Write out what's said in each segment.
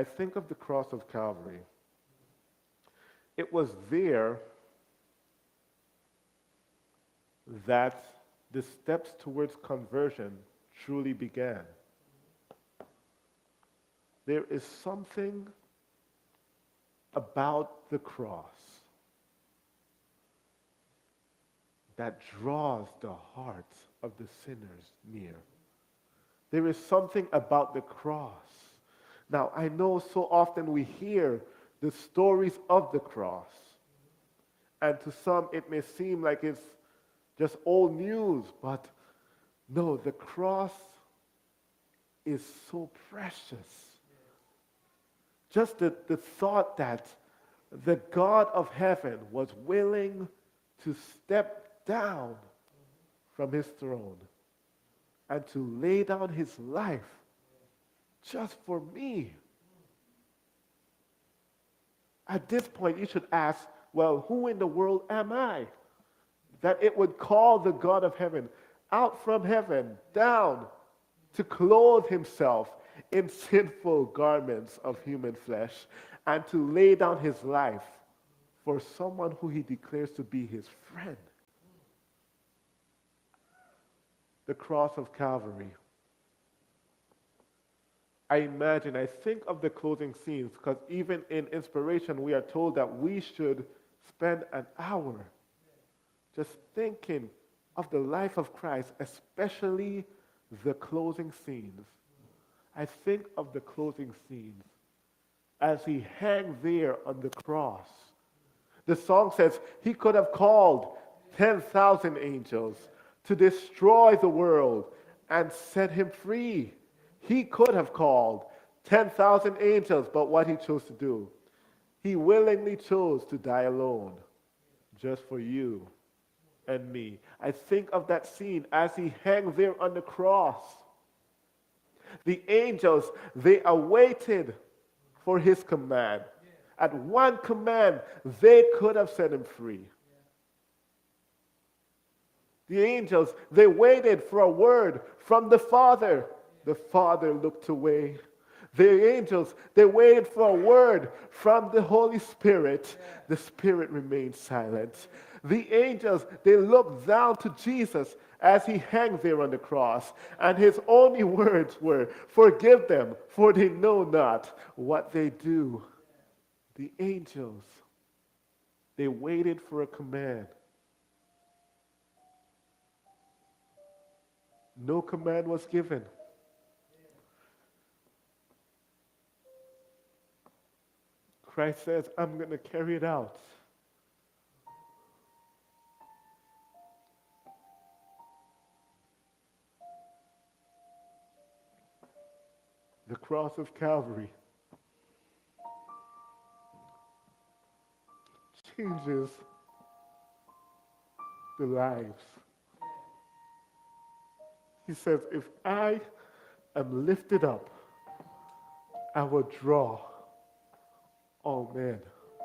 I think of the cross of Calvary. It was there that the steps towards conversion truly began. There is something about the cross that draws the hearts of the sinners near. There is something about the cross. Now, I know so often we hear the stories of the cross, and to some it may seem like it's just old news, but no, the cross is so precious. Just the thought that the God of heaven was willing to step down from his throne and to lay down his life just for me. At this point, you should ask, well, who in the world am I? That it would call the God of heaven out from heaven down to clothe himself in sinful garments of human flesh and to lay down his life for someone who he declares to be his friend. The cross of Calvary. I think of the closing scenes, because even in inspiration, we are told that we should spend an hour just thinking of the life of Christ, especially the closing scenes. I think of the closing scenes as he hung there on the cross. The song says he could have called 10,000 angels to destroy the world and set him free. He could have called 10,000 angels, but what he chose to do, he willingly chose to die alone, just for you and me. I think of that scene as he hung there on the cross. The angels, they awaited for his command. At one command, they could have set him free. The angels, they waited for a word from the Father. The Father looked away. The angels, they waited for a word from the Holy Spirit. The Spirit remained silent. The angels, they looked down to Jesus as he hung there on the cross. And his only words were, "Forgive them, for they know not what they do." The angels, they waited for a command. No command was given. Christ says, "I'm going to carry it out." The cross of Calvary changes the lives. He says, if I am lifted up, I will draw all men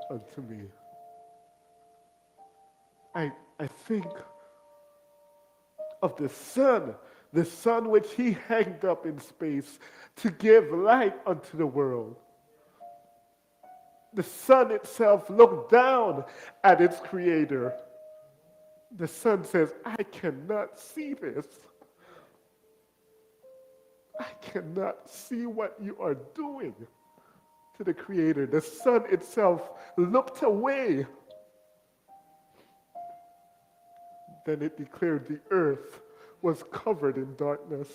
unto me. I think of the sun which he hanged up in space to give light unto the world. The sun itself looked down at its creator. The sun says, "I cannot see this. I cannot see what you are doing to the creator." The sun itself looked away. Then it declared the earth was covered in darkness.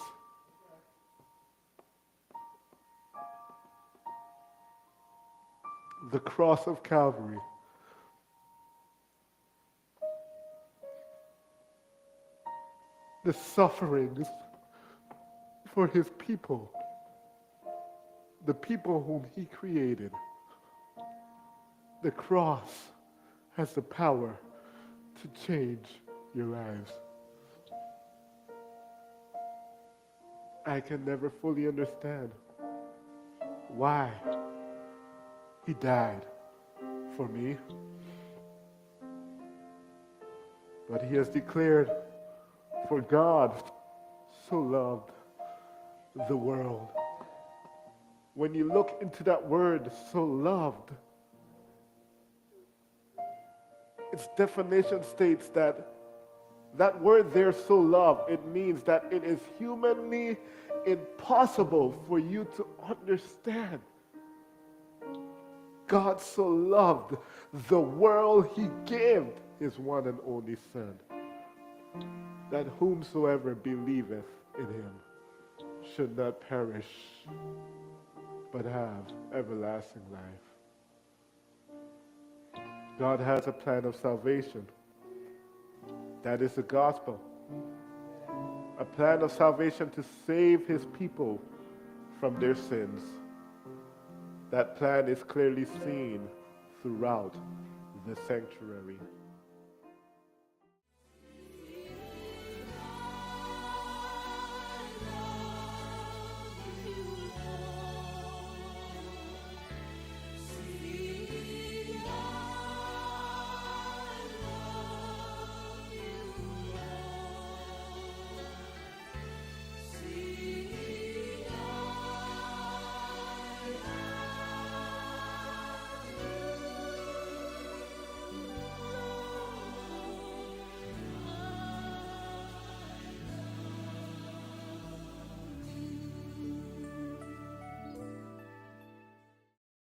The cross of Calvary. The sufferings for his people, the people whom he created. The cross has the power to change your lives. I can never fully understand why he died for me. But he has declared, "For God so loved the world." when you look into that word, so loved, its definition states that that word there, so loved, it means that it is humanly impossible for you to understand. God so loved the world, he gave his one and only Son, that whomsoever believeth in him should not perish, but have everlasting life. God has a plan of salvation. That is the gospel. A plan of salvation to save his people from their sins. That plan is clearly seen throughout the sanctuary.